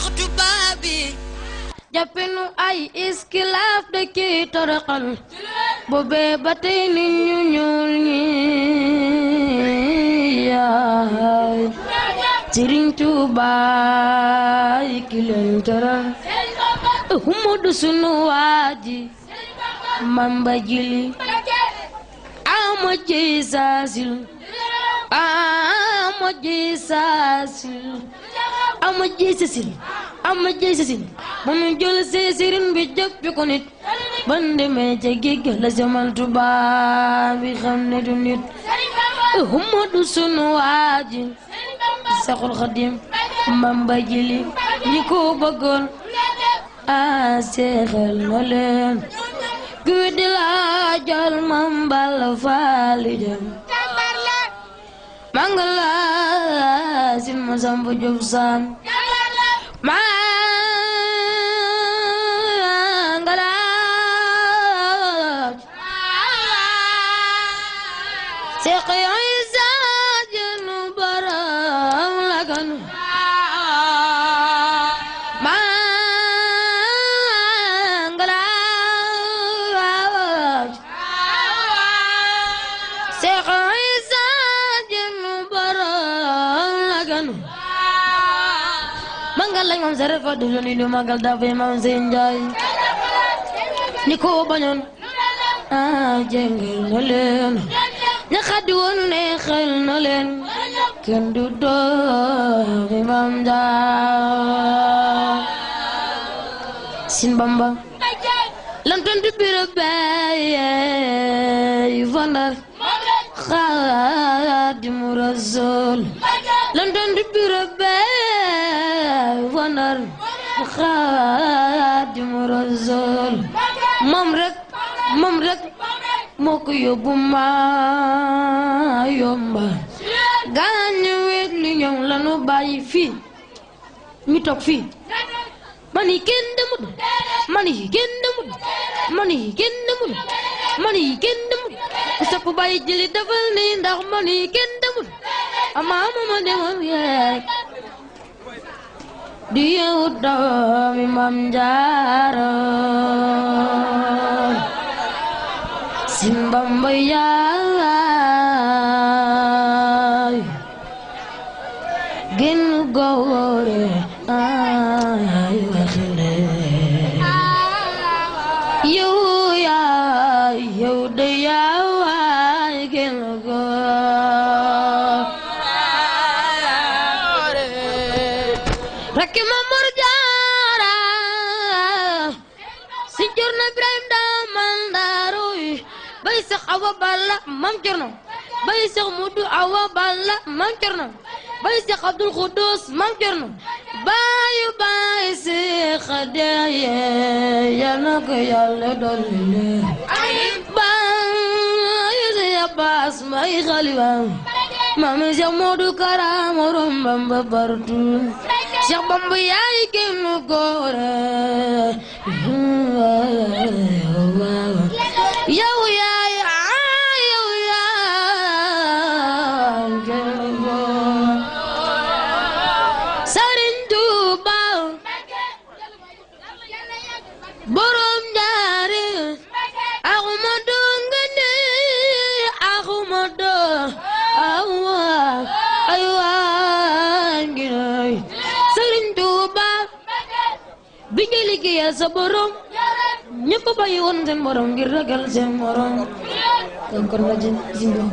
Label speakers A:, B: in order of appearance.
A: ndax tubaab bi
B: jàppenu ay iskilaaf de kii toroxal boobee ba tey nit ñu ñuul ñi yaay Sëriñ Tuubaa yi ki leen tëral Ahmadu sunu waaji Mamba Jili ama ji saasil ama ji saasil ama ji sasil ama ji sasil ba nu jël seesirin bi jëppi ko nit ban demee ca géej ga la jamal tubaab bi xam ne du nit Ahmadu sunu waaji Seexul Xadim Mamba Jili ñi ko bëggoon a seexal na leen kuy di la jël mambal faali dem mangala sin ma sambu jub sam mangala Seex Isa jënu baram lagan lañ moom sa refa du ni lu magal dafa Maam Seen Njaay ni ko bañoon a jëngal na leen ña xaddi woon neexal na leen kenn du doomi Maam Njaay Sin Bamba lan tontu biro bay fandar Xaadimu Rasuul lan tontu biro bay fandar Xaadimu Rasuul moom rek moo ko yóbbu ma yomba gaañu wet li ñoom lanu bàyyi fii ñu toog fii mani kenn demul mani kenn demul mani kenn demul mani kenn demul ku sopp bàyyi jëli defal ni ndax mani kenn demul amaama ma demoon yeeg di yow doomi Maam Jaara Sin Bamba yaay gën góore ay waxile yow yaay yow de yaay gën góore rakki ma Mor Jaara si Cerno Ibrahim Damal Daaruy bay Seex Awa Balla Maam Cerno bay Seex Mudu Awa Balla Maam Cerno bay Seex Abdul Xuddus Maam Cerno bayu bay Seex Xadiya yal na ko Yàlla dolli bayu Seex Abbas may xalifa Maam Seex Moodu Kara morom Bamba partu Seex Bamba yaay kenn góore yow yaay yow yaay Sëriñ Tuuba borom Njaare Ahmadu nga ne Ahmadu ay waay Sëriñ Tuuba bi nga liggéeyal sa borom ñëpp bàyyi woon seen borom ngir ragal seen borom kon la jëm si borom